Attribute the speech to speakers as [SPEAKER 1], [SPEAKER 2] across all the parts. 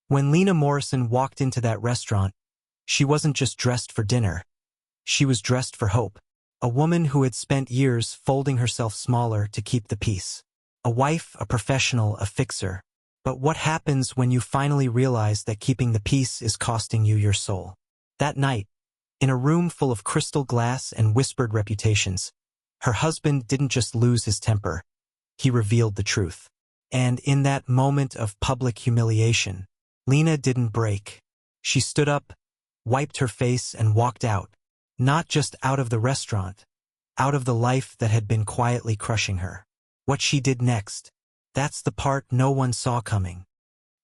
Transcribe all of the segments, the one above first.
[SPEAKER 1] When Lena Morrison walked into that restaurant, she wasn't just dressed for dinner. She was dressed for hope. A woman who had spent years folding herself smaller to keep the peace. A wife, a professional, a fixer. But what happens when you finally realize that keeping the peace is costing you your soul? That night, in a room full of crystal glass and whispered reputations, her husband didn't just lose his temper. He revealed the truth. And in that moment of public humiliation, Lena didn't break. She stood up, wiped her face, and walked out. Not just out of the restaurant, out of the life that had been quietly crushing her. What she did next, that's the part no one saw coming.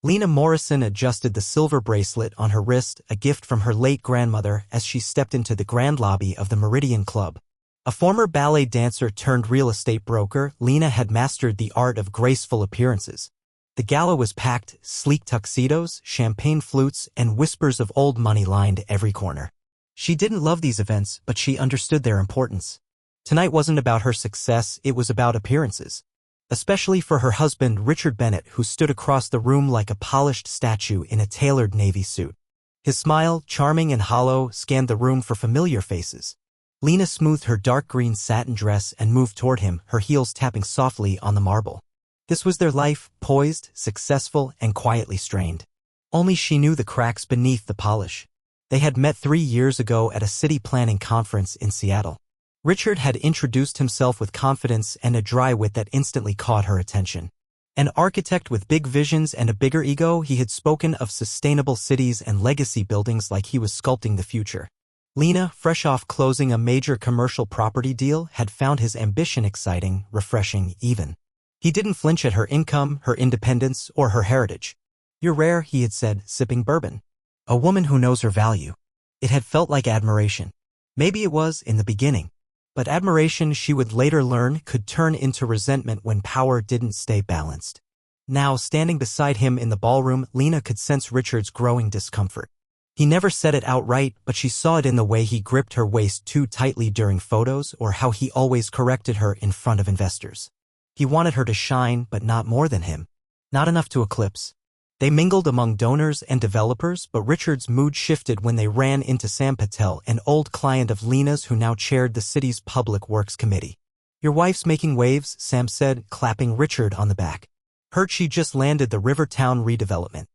[SPEAKER 1] Lena Morrison adjusted the silver bracelet on her wrist, a gift from her late grandmother, as she stepped into the grand lobby of the Meridian Club. A former ballet dancer turned real estate broker, Lena had mastered the art of graceful appearances. The gala was packed, sleek tuxedos, champagne flutes, and whispers of old money lined every corner. She didn't love these events, but she understood their importance. Tonight wasn't about her success, it was about appearances. Especially for her husband, Richard Bennett, who stood across the room like a polished statue in a tailored navy suit. His smile, charming and hollow, scanned the room for familiar faces. Lena smoothed her dark green satin dress and moved toward him, her heels tapping softly on the marble. This was their life, poised, successful, and quietly strained. Only she knew the cracks beneath the polish. They had met 3 years ago at a city planning conference in Seattle. Richard had introduced himself with confidence and a dry wit that instantly caught her attention. An architect with big visions and a bigger ego, he had spoken of sustainable cities and legacy buildings like he was sculpting the future. Lena, fresh off closing a major commercial property deal, had found his ambition exciting, refreshing, even. He didn't flinch at her income, her independence, or her heritage. "You're rare," he had said, sipping bourbon. "A woman who knows her value." It had felt like admiration. Maybe it was in the beginning. But admiration, she would later learn, could turn into resentment when power didn't stay balanced. Now, standing beside him in the ballroom, Lena could sense Richard's growing discomfort. He never said it outright, but she saw it in the way he gripped her waist too tightly during photos or how he always corrected her in front of investors. He wanted her to shine, but not more than him. Not enough to eclipse. They mingled among donors and developers, but Richard's mood shifted when they ran into Sam Patel, an old client of Lena's who now chaired the city's Public Works Committee. "Your wife's making waves," Sam said, clapping Richard on the back. "Heard she just landed the Rivertown redevelopment."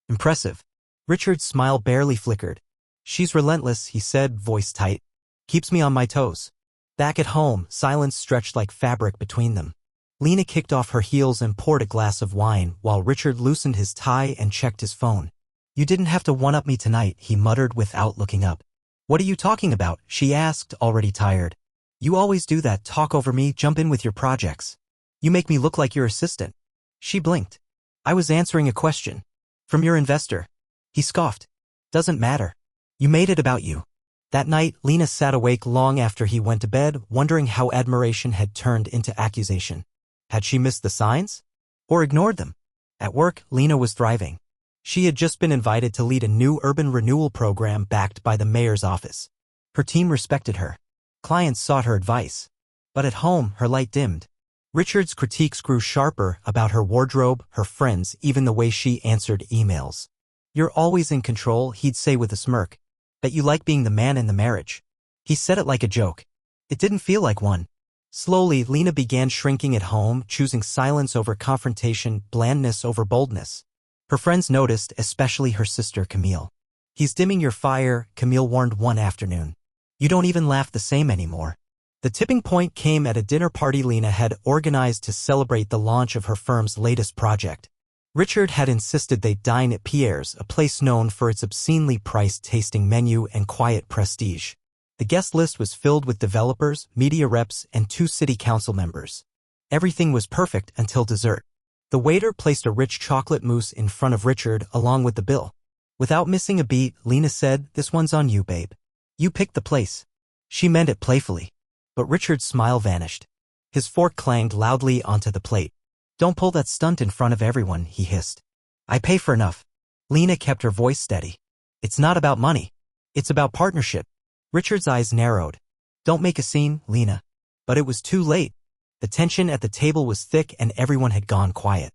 [SPEAKER 1] "Impressive." Richard's smile barely flickered. "She's relentless," he said, voice tight. "Keeps me on my toes." Back at home, silence stretched like fabric between them. Lena kicked off her heels and poured a glass of wine, while Richard loosened his tie and checked his phone. "You didn't have to one-up me tonight," he muttered without looking up. "What are you talking about?" she asked, already tired. "You always do that, talk over me, jump in with your projects. You make me look like your assistant." She blinked. "I was answering a question. From your investor." He scoffed. "Doesn't matter. You made it about you." That night, Lena sat awake long after he went to bed, wondering how admiration had turned into accusation. Had she missed the signs? Or ignored them? At work, Lena was thriving. She had just been invited to lead a new urban renewal program backed by the mayor's office. Her team respected her. Clients sought her advice. But at home, her light dimmed. Richard's critiques grew sharper about her wardrobe, her friends, even the way she answered emails. "You're always in control," he'd say with a smirk. "Bet you like being the man in the marriage." He said it like a joke. It didn't feel like one. Slowly, Lena began shrinking at home, choosing silence over confrontation, blandness over boldness. Her friends noticed, especially her sister Camille. "He's dimming your fire," Camille warned one afternoon. "You don't even laugh the same anymore." The tipping point came at a dinner party Lena had organized to celebrate the launch of her firm's latest project. Richard had insisted they dine at Pierre's, a place known for its obscenely priced tasting menu and quiet prestige. The guest list was filled with developers, media reps, and 2 city council members. Everything was perfect until dessert. The waiter placed a rich chocolate mousse in front of Richard along with the bill. Without missing a beat, Lena said, "This one's on you, babe. You picked the place." She meant it playfully. But Richard's smile vanished. His fork clanged loudly onto the plate. "Don't pull that stunt in front of everyone," he hissed. "I pay for enough." Lena kept her voice steady. "It's not about money. It's about partnership." Richard's eyes narrowed. "Don't make a scene, Lena." But it was too late. The tension at the table was thick and everyone had gone quiet.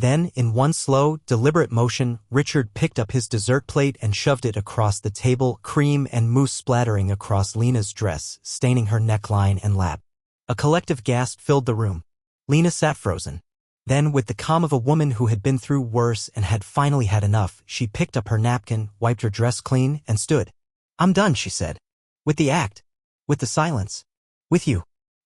[SPEAKER 1] Then, in one slow, deliberate motion, Richard picked up his dessert plate and shoved it across the table, cream and mousse splattering across Lena's dress, staining her neckline and lap. A collective gasp filled the room. Lena sat frozen. Then, with the calm of a woman who had been through worse and had finally had enough, she picked up her napkin, wiped her dress clean, and stood. "I'm done," she said. "With the act. With the silence. With you."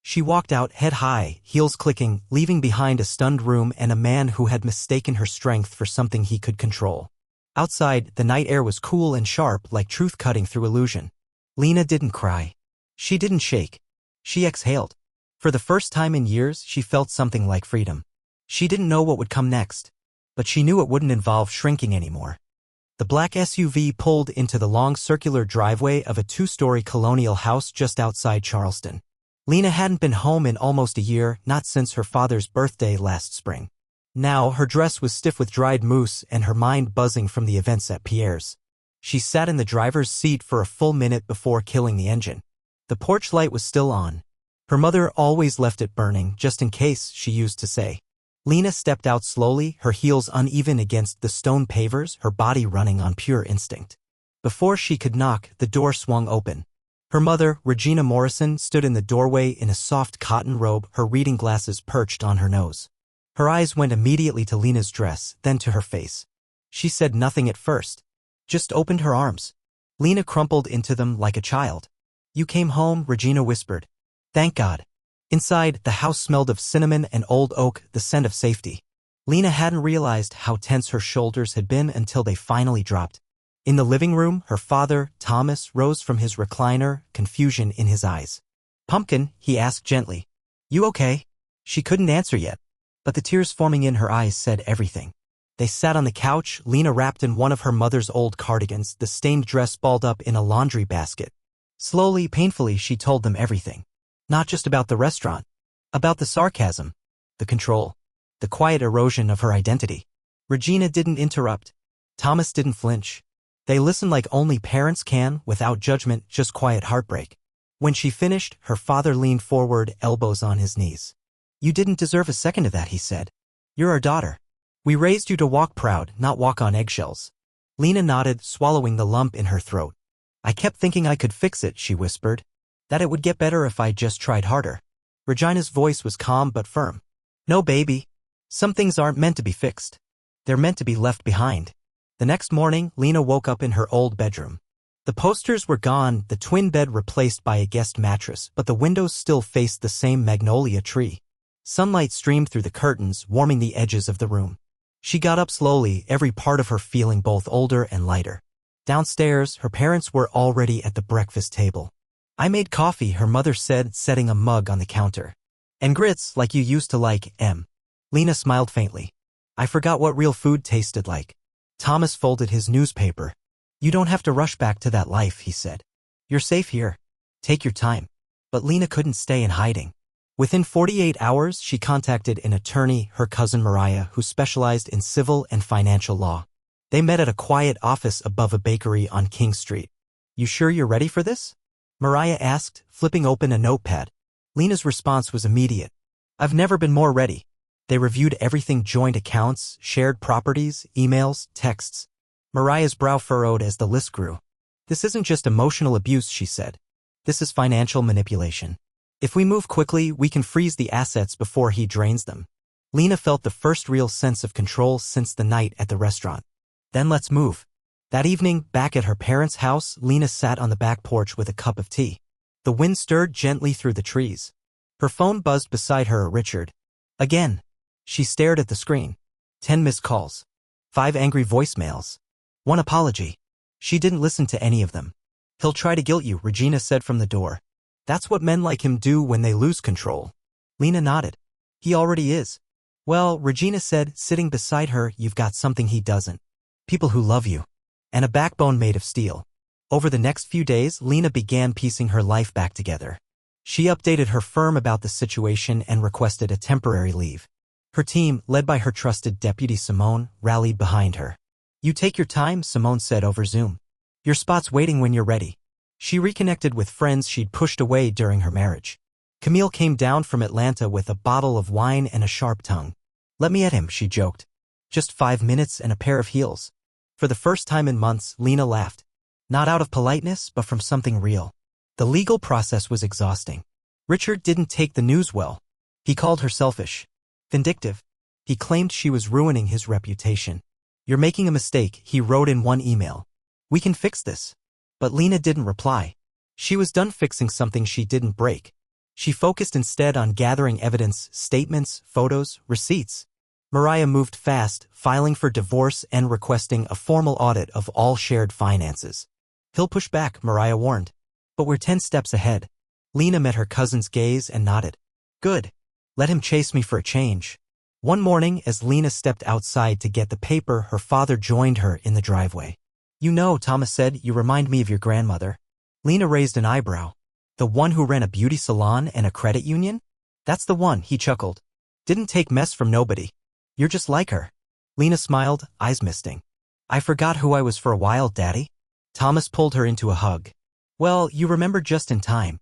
[SPEAKER 1] She walked out head high, heels clicking, leaving behind a stunned room and a man who had mistaken her strength for something he could control. Outside, the night air was cool and sharp, like truth cutting through illusion. Lena didn't cry. She didn't shake. She exhaled. For the first time in years, she felt something like freedom. She didn't know what would come next, but she knew it wouldn't involve shrinking anymore. The black SUV pulled into the long circular driveway of a two-story colonial house just outside Charleston. Lena hadn't been home in almost a year, not since her father's birthday last spring. Now, her dress was stiff with dried mousse and her mind buzzing from the events at Pierre's. She sat in the driver's seat for a full minute before killing the engine. The porch light was still on. Her mother always left it burning, just in case, she used to say. Lena stepped out slowly, her heels uneven against the stone pavers, her body running on pure instinct. Before she could knock, the door swung open. Her mother, Lena Morrison, stood in the doorway in a soft cotton robe, her reading glasses perched on her nose. Her eyes went immediately to Lena's dress, then to her face. She said nothing at first. Just opened her arms. Lena crumpled into them like a child. "You came home," Regina whispered. "Thank God." Inside, the house smelled of cinnamon and old oak, the scent of safety. Lena hadn't realized how tense her shoulders had been until they finally dropped. In the living room, her father, Thomas, rose from his recliner, confusion in his eyes. "Pumpkin," he asked gently. "You okay?" She couldn't answer yet, but the tears forming in her eyes said everything. They sat on the couch, Lena wrapped in one of her mother's old cardigans, the stained dress balled up in a laundry basket. Slowly, painfully, she told them everything. Not just about the restaurant. About the sarcasm. The control. The quiet erosion of her identity. Regina didn't interrupt. Thomas didn't flinch. They listened like only parents can, without judgment, just quiet heartbreak. When she finished, her father leaned forward, elbows on his knees. "You didn't deserve a second of that," he said. "You're our daughter. We raised you to walk proud, not walk on eggshells." Lena nodded, swallowing the lump in her throat. "I kept thinking I could fix it," she whispered. "That it would get better if I just tried harder." Regina's voice was calm but firm. "No, baby. Some things aren't meant to be fixed. They're meant to be left behind." The next morning, Lena woke up in her old bedroom. The posters were gone, the twin bed replaced by a guest mattress, but the windows still faced the same magnolia tree. Sunlight streamed through the curtains, warming the edges of the room. She got up slowly, every part of her feeling both older and lighter. Downstairs, her parents were already at the breakfast table. "I made coffee," her mother said, setting a mug on the counter. "And grits, like you used to like, Em." Lena smiled faintly. "I forgot what real food tasted like." Thomas folded his newspaper. "You don't have to rush back to that life," he said. "You're safe here. Take your time." But Lena couldn't stay in hiding. Within 48 hours, she contacted an attorney, her cousin Mariah, who specialized in civil and financial law. They met at a quiet office above a bakery on King Street. "You sure you're ready for this?" Mariah asked, flipping open a notepad. Lena's response was immediate. "I've never been more ready." They reviewed everything: joint accounts, shared properties, emails, texts. Mariah's brow furrowed as the list grew. "This isn't just emotional abuse," she said. "This is financial manipulation. If we move quickly, we can freeze the assets before he drains them." Lena felt the first real sense of control since the night at the restaurant. "Then let's move." That evening, back at her parents' house, Lena sat on the back porch with a cup of tea. The wind stirred gently through the trees. Her phone buzzed beside her. Richard. Again. She stared at the screen. 10 missed calls. 5 angry voicemails. 1 apology. She didn't listen to any of them. "He'll try to guilt you," Regina said from the door. "That's what men like him do when they lose control." Lena nodded. "He already is." "Well," Regina said, sitting beside her, "you've got something he doesn't. People who love you. And a backbone made of steel." Over the next few days, Lena began piecing her life back together. She updated her firm about the situation and requested a temporary leave. Her team, led by her trusted deputy Simone, rallied behind her. "You take your time," Simone said over Zoom. "Your spot's waiting when you're ready." She reconnected with friends she'd pushed away during her marriage. Camille came down from Atlanta with a bottle of wine and a sharp tongue. "Let me at him," she joked. Just 5 minutes and a pair of heels. For the first time in months, Lena laughed. Not out of politeness, but from something real. The legal process was exhausting. Richard didn't take the news well. He called her selfish, vindictive. He claimed she was ruining his reputation. "You're making a mistake," he wrote in one email. "We can fix this." But Lena didn't reply. She was done fixing something she didn't break. She focused instead on gathering evidence, statements, photos, receipts. Mariah moved fast, filing for divorce and requesting a formal audit of all shared finances. "He'll push back," Mariah warned. "But we're 10 steps ahead." Lena met her cousin's gaze and nodded. "Good. Let him chase me for a change." One morning, as Lena stepped outside to get the paper, her father joined her in the driveway. "You know," Thomas said, "you remind me of your grandmother." Lena raised an eyebrow. "The one who ran a beauty salon and a credit union?" "That's the one," he chuckled. "Didn't take mess from nobody. You're just like her." Lena smiled, eyes misting. "I forgot who I was for a while, Daddy." Thomas pulled her into a hug. "Well, you remembered just in time."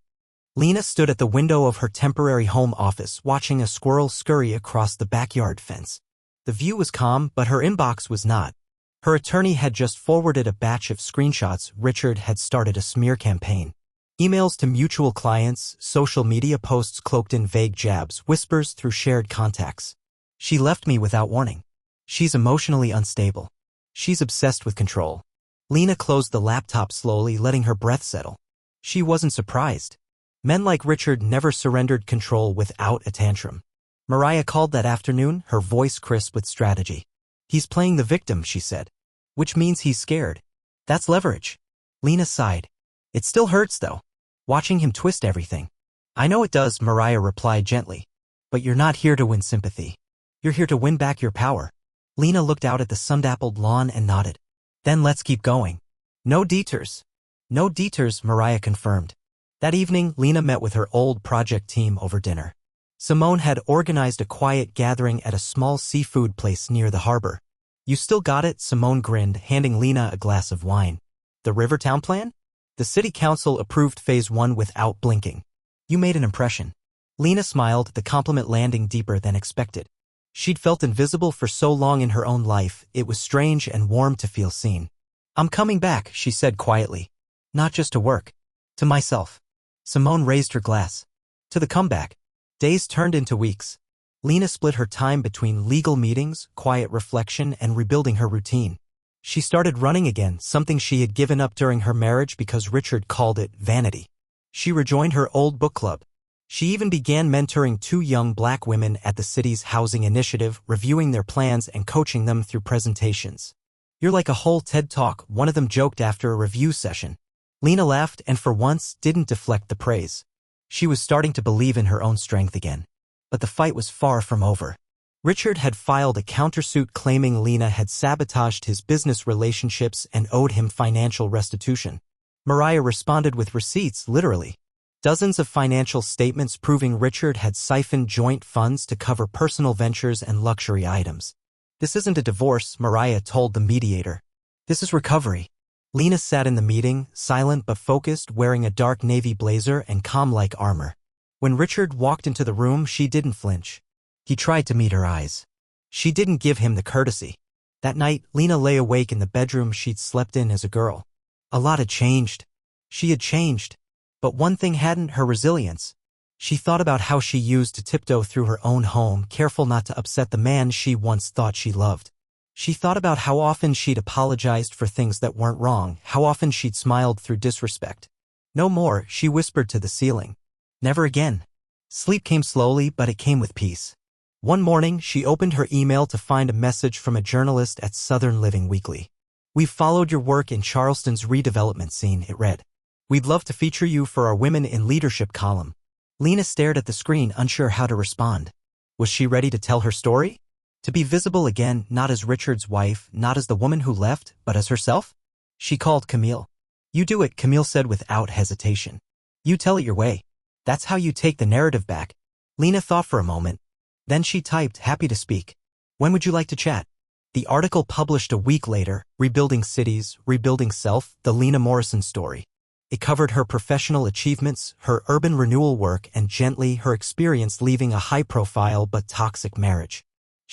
[SPEAKER 1] Lena stood at the window of her temporary home office, watching a squirrel scurry across the backyard fence. The view was calm, but her inbox was not. Her attorney had just forwarded a batch of screenshots. Richard had started a smear campaign. Emails to mutual clients, social media posts cloaked in vague jabs, whispers through shared contacts. "She left me without warning. She's emotionally unstable. She's obsessed with control." Lena closed the laptop slowly, letting her breath settle. She wasn't surprised. Men like Richard never surrendered control without a tantrum. Mariah called that afternoon, her voice crisp with strategy. "He's playing the victim," she said. "Which means he's scared. That's leverage." Lena sighed. "It still hurts, though, watching him twist everything." "I know it does," Mariah replied gently. "But you're not here to win sympathy. You're here to win back your power." Lena looked out at the sun-dappled lawn and nodded. "Then let's keep going." "No detours." "No detours," Mariah confirmed. That evening, Lena met with her old project team over dinner. Simone had organized a quiet gathering at a small seafood place near the harbor. "You still got it?" Simone grinned, handing Lena a glass of wine. "The Rivertown plan?" "The city council approved phase 1 without blinking." "You made an impression." Lena smiled, the compliment landing deeper than expected. She'd felt invisible for so long in her own life, it was strange and warm to feel seen. "I'm coming back," she said quietly. "Not just to work. To myself." Simone raised her glass. "To the comeback." Days turned into weeks. Lena split her time between legal meetings, quiet reflection, and rebuilding her routine. She started running again, something she had given up during her marriage because Richard called it vanity. She rejoined her old book club. She even began mentoring 2 young Black women at the city's housing initiative, reviewing their plans and coaching them through presentations. "You're like a whole TED Talk," one of them joked after a review session. Lena laughed and for once didn't deflect the praise. She was starting to believe in her own strength again. But the fight was far from over. Richard had filed a countersuit claiming Lena had sabotaged his business relationships and owed him financial restitution. Mariah responded with receipts, literally. Dozens of financial statements proving Richard had siphoned joint funds to cover personal ventures and luxury items. "This isn't a divorce," Mariah told the mediator. "This is recovery." Lena sat in the meeting, silent but focused, wearing a dark navy blazer and calm-like armor. When Richard walked into the room, she didn't flinch. He tried to meet her eyes. She didn't give him the courtesy. That night, Lena lay awake in the bedroom she'd slept in as a girl. A lot had changed. She had changed. But one thing hadn't, her resilience. She thought about how she used to tiptoe through her own home, careful not to upset the man she once thought she loved. She thought about how often she'd apologized for things that weren't wrong, how often she'd smiled through disrespect. "No more," she whispered to the ceiling. "Never again." Sleep came slowly, but it came with peace. One morning, she opened her email to find a message from a journalist at Southern Living Weekly. "We've followed your work in Charleston's redevelopment scene," it read. "We'd love to feature you for our Women in Leadership column." Lena stared at the screen, unsure how to respond. Was she ready to tell her story? To be visible again, not as Richard's wife, not as the woman who left, but as herself? She called Camille. "You do it," Camille said without hesitation. "You tell it your way. That's how you take the narrative back." Lena thought for a moment. Then she typed, "Happy to speak. When would you like to chat?" The article published a week later, Rebuilding Cities, Rebuilding Self, the Lena Morrison story. It covered her professional achievements, her urban renewal work, and gently her experience leaving a high-profile but toxic marriage.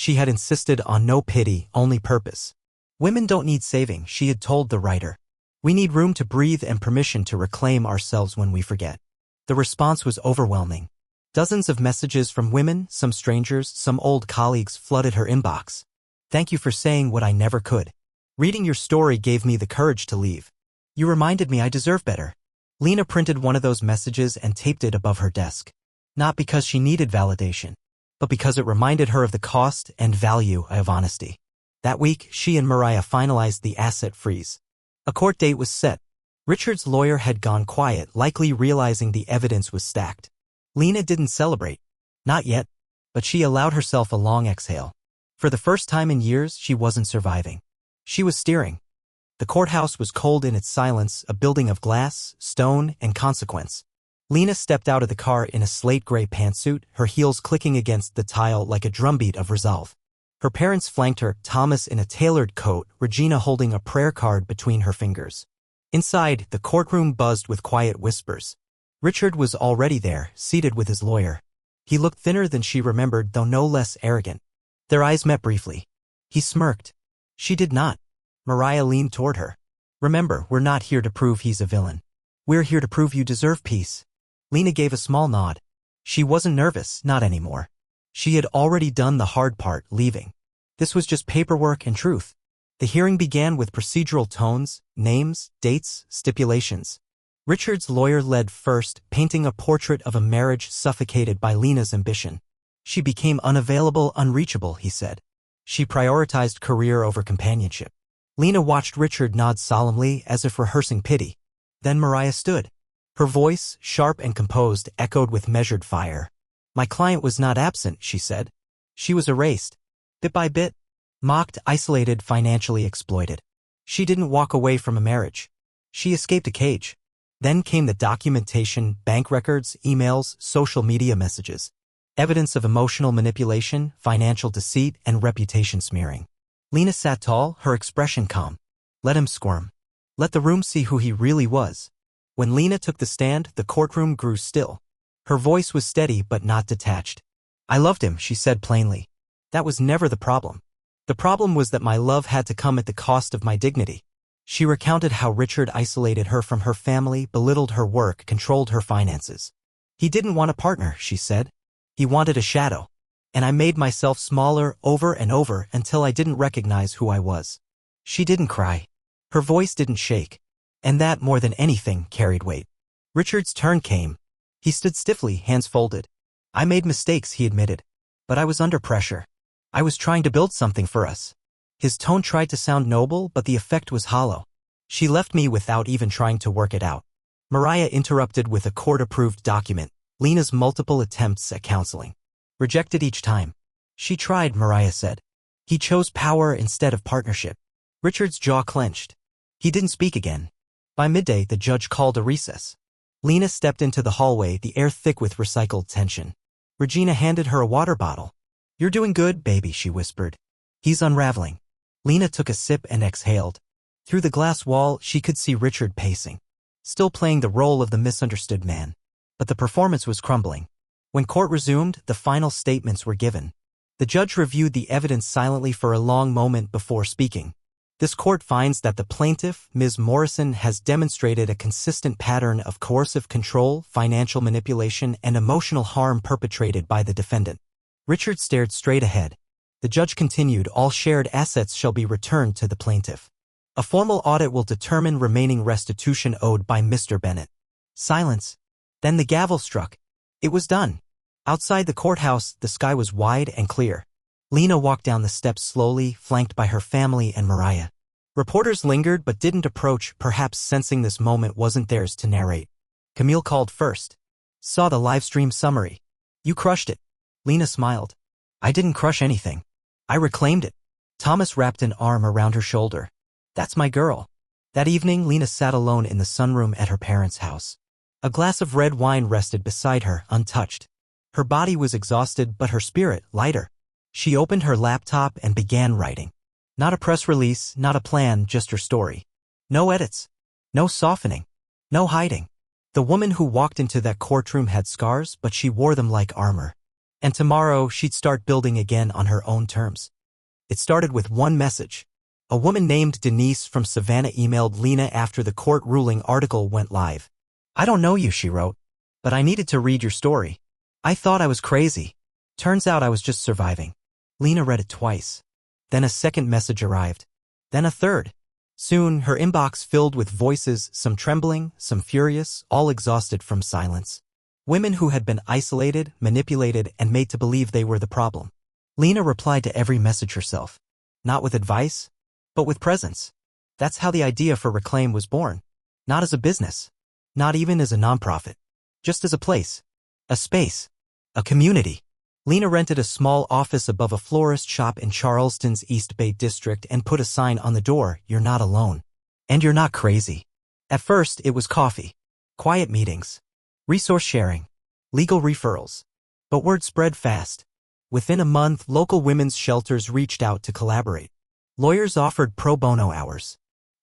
[SPEAKER 1] She had insisted on no pity, only purpose. Women don't need saving, she had told the writer. We need room to breathe and permission to reclaim ourselves when we forget. The response was overwhelming. Dozens of messages from women, some strangers, some old colleagues flooded her inbox. Thank you for saying what I never could. Reading your story gave me the courage to leave. You reminded me I deserve better. Lena printed one of those messages and taped it above her desk. Not because she needed validation, but because it reminded her of the cost and value of honesty. That week, she and Mariah finalized the asset freeze. A court date was set. Richard's lawyer had gone quiet, likely realizing the evidence was stacked. Lena didn't celebrate. Not yet, but she allowed herself a long exhale. For the first time in years, she wasn't surviving. She was steering. The courthouse was cold in its silence, a building of glass, stone, and consequence. Lena stepped out of the car in a slate-gray pantsuit, her heels clicking against the tile like a drumbeat of resolve. Her parents flanked her, Thomas in a tailored coat, Regina holding a prayer card between her fingers. Inside, the courtroom buzzed with quiet whispers. Richard was already there, seated with his lawyer. He looked thinner than she remembered, though no less arrogant. Their eyes met briefly. He smirked. She did not. Mariah leaned toward her. Remember, we're not here to prove he's a villain. We're here to prove you deserve peace. Lena gave a small nod. She wasn't nervous, not anymore. She had already done the hard part, leaving. This was just paperwork and truth. The hearing began with procedural tones, names, dates, stipulations. Richard's lawyer led first, painting a portrait of a marriage suffocated by Lena's ambition. She became unavailable, unreachable, he said. She prioritized career over companionship. Lena watched Richard nod solemnly, as if rehearsing pity. Then Mariah stood. Her voice, sharp and composed, echoed with measured fire. My client was not absent, she said. She was erased. Bit by bit. Mocked, isolated, financially exploited. She didn't walk away from a marriage. She escaped a cage. Then came the documentation, bank records, emails, social media messages. Evidence of emotional manipulation, financial deceit, and reputation smearing. Lena sat tall, her expression calm. Let him squirm. Let the room see who he really was. When Lena took the stand, the courtroom grew still. Her voice was steady but not detached. I loved him, she said plainly. That was never the problem. The problem was that my love had to come at the cost of my dignity. She recounted how Richard isolated her from her family, belittled her work, controlled her finances. He didn't want a partner, she said. He wanted a shadow. And I made myself smaller over and over until I didn't recognize who I was. She didn't cry. Her voice didn't shake. And that, more than anything, carried weight. Richard's turn came. He stood stiffly, hands folded. I made mistakes, he admitted. But I was under pressure. I was trying to build something for us. His tone tried to sound noble, but the effect was hollow. She left me without even trying to work it out. Mariah interrupted with a court-approved document, Lena's multiple attempts at counseling. Rejected each time. She tried, Mariah said. He chose power instead of partnership. Richard's jaw clenched. He didn't speak again. By midday, the judge called a recess. Lena stepped into the hallway, the air thick with recycled tension. Regina handed her a water bottle. You're doing good, baby, she whispered. He's unraveling. Lena took a sip and exhaled. Through the glass wall, she could see Richard pacing. Still playing the role of the misunderstood man. But the performance was crumbling. When court resumed, the final statements were given. The judge reviewed the evidence silently for a long moment before speaking. This court finds that the plaintiff, Ms. Morrison, has demonstrated a consistent pattern of coercive control, financial manipulation, and emotional harm perpetrated by the defendant. Richard stared straight ahead. The judge continued, all shared assets shall be returned to the plaintiff. A formal audit will determine remaining restitution owed by Mr. Bennett. Silence. Then the gavel struck. It was done. Outside the courthouse, the sky was wide and clear. Lena walked down the steps slowly, flanked by her family and Mariah. Reporters lingered but didn't approach, perhaps sensing this moment wasn't theirs to narrate. Camille called first. Saw the livestream summary. You crushed it. Lena smiled. I didn't crush anything. I reclaimed it. Thomas wrapped an arm around her shoulder. That's my girl. That evening, Lena sat alone in the sunroom at her parents' house. A glass of red wine rested beside her, untouched. Her body was exhausted, but her spirit, lighter. She opened her laptop and began writing. Not a press release, not a plan, just her story. No edits. No softening. No hiding. The woman who walked into that courtroom had scars, but she wore them like armor. And tomorrow she'd start building again on her own terms. It started with one message. A woman named Denise from Savannah emailed Lena after the court ruling article went live. "I don't know you," she wrote, "but I needed to read your story. I thought I was crazy. Turns out I was just surviving." Lena read it twice. Then a second message arrived. Then a third. Soon, her inbox filled with voices, some trembling, some furious, all exhausted from silence. Women who had been isolated, manipulated, and made to believe they were the problem. Lena replied to every message herself. Not with advice, but with presence. That's how the idea for Reclaim was born. Not as a business. Not even as a nonprofit. Just as a place. A space. A community. Lena rented a small office above a florist shop in Charleston's East Bay district and put a sign on the door, "You're not alone. And you're not crazy." At first, it was coffee. Quiet meetings. Resource sharing. Legal referrals. But word spread fast. Within a month, local women's shelters reached out to collaborate. Lawyers offered pro bono hours.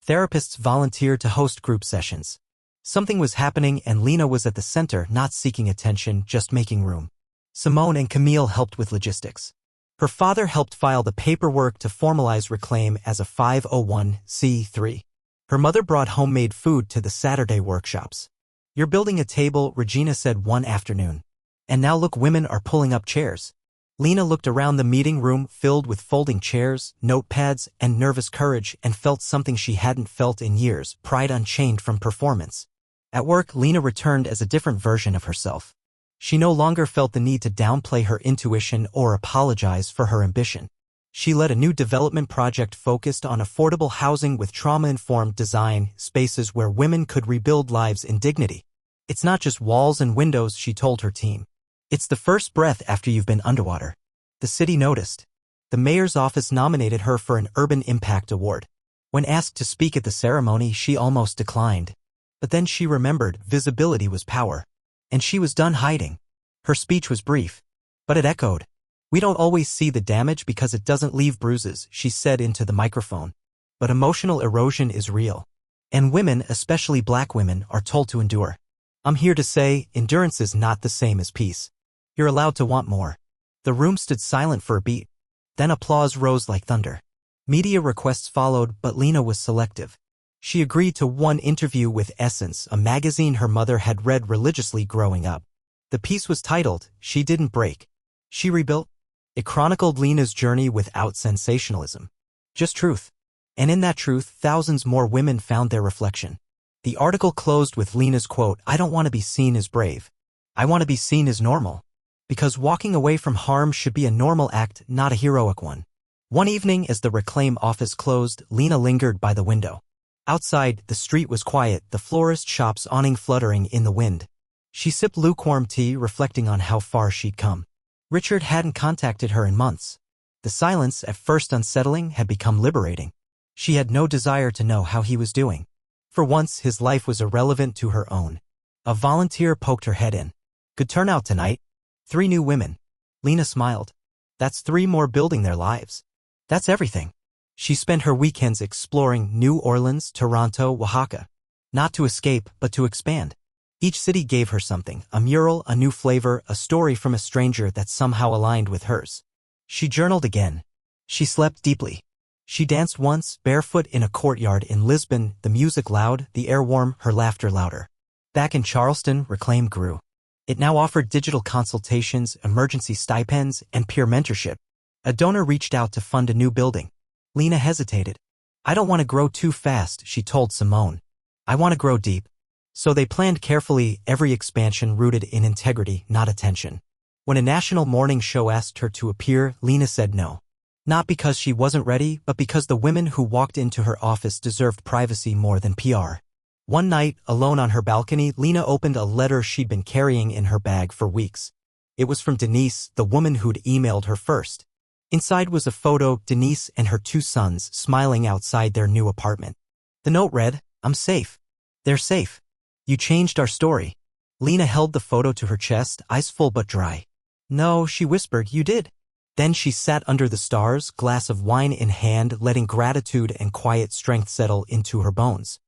[SPEAKER 1] Therapists volunteered to host group sessions. Something was happening, and Lena was at the center, not seeking attention, just making room. Simone and Camille helped with logistics. Her father helped file the paperwork to formalize Reclaim as a 501c3. Her mother brought homemade food to the Saturday workshops. "You're building a table," Regina said one afternoon. "And now look, women are pulling up chairs." Lena looked around the meeting room filled with folding chairs, notepads, and nervous courage and felt something she hadn't felt in years, pride unchained from performance. At work, Lena returned as a different version of herself. She no longer felt the need to downplay her intuition or apologize for her ambition. She led a new development project focused on affordable housing with trauma-informed design, spaces where women could rebuild lives in dignity. "It's not just walls and windows," she told her team. "It's the first breath after you've been underwater." The city noticed. The mayor's office nominated her for an Urban Impact Award. When asked to speak at the ceremony, she almost declined. But then she remembered visibility was power. And she was done hiding. Her speech was brief, but it echoed. "We don't always see the damage because it doesn't leave bruises," she said into the microphone. "But emotional erosion is real. And women, especially Black women, are told to endure. I'm here to say, endurance is not the same as peace. You're allowed to want more." The room stood silent for a beat. Then applause rose like thunder. Media requests followed, but Lena was selective. She agreed to one interview with Essence, a magazine her mother had read religiously growing up. The piece was titled, "She Didn't Break. She Rebuilt." It chronicled Lena's journey without sensationalism. Just truth. And in that truth, thousands more women found their reflection. The article closed with Lena's quote, "I don't want to be seen as brave. I want to be seen as normal. Because walking away from harm should be a normal act, not a heroic one." One evening, as the Reclaim office closed, Lena lingered by the window. Outside, the street was quiet, the florist shop's awning fluttering in the wind. She sipped lukewarm tea, reflecting on how far she'd come. Richard hadn't contacted her in months. The silence, at first unsettling, had become liberating. She had no desire to know how he was doing. For once, his life was irrelevant to her own. A volunteer poked her head in. "Good turnout tonight. 3 new women." Lena smiled. "That's 3 more building their lives. That's everything." She spent her weekends exploring New Orleans, Toronto, Oaxaca. Not to escape, but to expand. Each city gave her something, a mural, a new flavor, a story from a stranger that somehow aligned with hers. She journaled again. She slept deeply. She danced once, barefoot in a courtyard in Lisbon, the music loud, the air warm, her laughter louder. Back in Charleston, Reclaim grew. It now offered digital consultations, emergency stipends, and peer mentorship. A donor reached out to fund a new building. Lena hesitated. "I don't want to grow too fast," she told Simone. "I want to grow deep." So they planned carefully, every expansion rooted in integrity, not attention. When a national morning show asked her to appear, Lena said no. Not because she wasn't ready, but because the women who walked into her office deserved privacy more than PR. One night, alone on her balcony, Lena opened a letter she'd been carrying in her bag for weeks. It was from Denise, the woman who'd emailed her first. Inside was a photo, Denise and her 2 sons smiling outside their new apartment. The note read, "I'm safe. They're safe. You changed our story." Lena held the photo to her chest, eyes full but dry. "No," she whispered, "you did." Then she sat under the stars, glass of wine in hand, letting gratitude and quiet strength settle into her bones.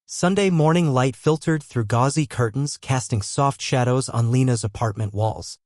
[SPEAKER 1] Sunday morning light filtered through gauzy curtains, casting soft shadows on Lena's apartment walls.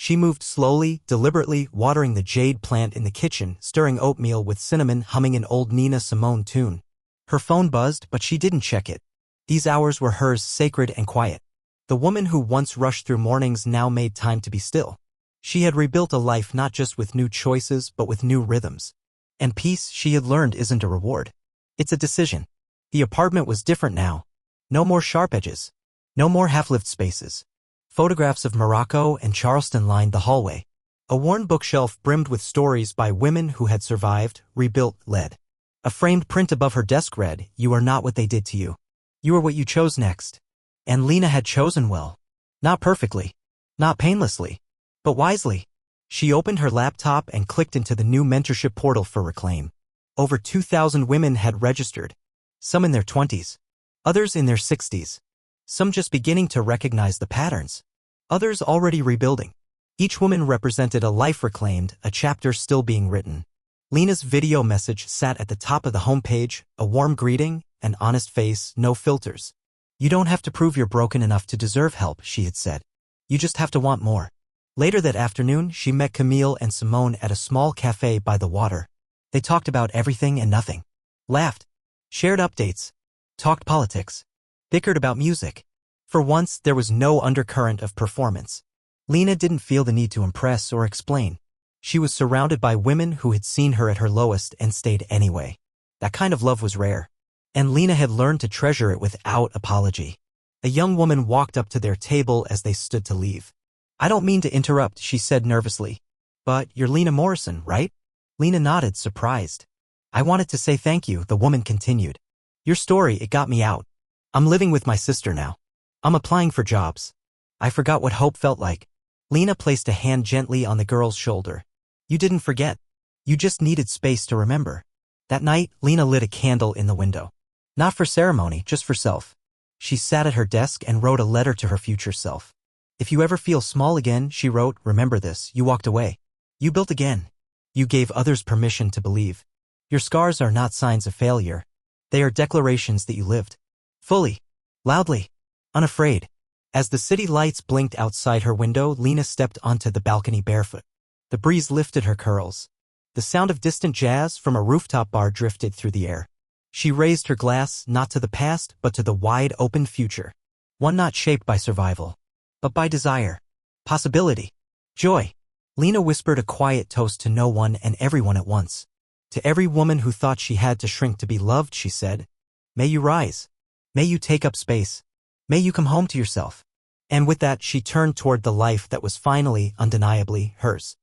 [SPEAKER 1] She moved slowly, deliberately, watering the jade plant in the kitchen, stirring oatmeal with cinnamon, humming an old Nina Simone tune. Her phone buzzed, but she didn't check it. These hours were hers, sacred and quiet. The woman who once rushed through mornings now made time to be still. She had rebuilt a life not just with new choices, but with new rhythms. And peace, she had learned, isn't a reward. It's a decision. The apartment was different now. No more sharp edges. No more half-lived spaces. Photographs of Morocco and Charleston lined the hallway. A worn bookshelf brimmed with stories by women who had survived, rebuilt, led. A framed print above her desk read, "You are not what they did to you. You are what you chose next." And Lena had chosen well. Not perfectly. Not painlessly. But wisely. She opened her laptop and clicked into the new mentorship portal for Reclaim. Over 2,000 women had registered. Some in their 20s. Others in their 60s. Some just beginning to recognize the patterns. Others already rebuilding. Each woman represented a life reclaimed, a chapter still being written. Lena's video message sat at the top of the homepage, a warm greeting, an honest face, no filters. "You don't have to prove you're broken enough to deserve help," she had said. "You just have to want more." Later that afternoon, she met Camille and Simone at a small cafe by the water. They talked about everything and nothing. Laughed. Shared updates. Talked politics. Bickered about music. For once, there was no undercurrent of performance. Lena didn't feel the need to impress or explain. She was surrounded by women who had seen her at her lowest and stayed anyway. That kind of love was rare. And Lena had learned to treasure it without apology. A young woman walked up to their table as they stood to leave. "I don't mean to interrupt," she said nervously. "But you're Lena Morrison, right?" Lena nodded, surprised. "I wanted to say thank you," the woman continued. "Your story, it got me out. I'm living with my sister now. I'm applying for jobs. I forgot what hope felt like." Lena placed a hand gently on the girl's shoulder. "You didn't forget. You just needed space to remember." That night, Lena lit a candle in the window. Not for ceremony, just for self. She sat at her desk and wrote a letter to her future self. "If you ever feel small again," she wrote, "remember this: you walked away. You built again. You gave others permission to believe. Your scars are not signs of failure. They are declarations that you lived. Fully. Loudly. Unafraid." As the city lights blinked outside her window, Lena stepped onto the balcony barefoot. The breeze lifted her curls. The sound of distant jazz from a rooftop bar drifted through the air. She raised her glass, not to the past, but to the wide open future. One not shaped by survival, but by desire. Possibility. Joy. Lena whispered a quiet toast to no one and everyone at once. To every woman who thought she had to shrink to be loved, she said, "May you rise. May you take up space. May you come home to yourself." And with that, she turned toward the life that was finally, undeniably, hers.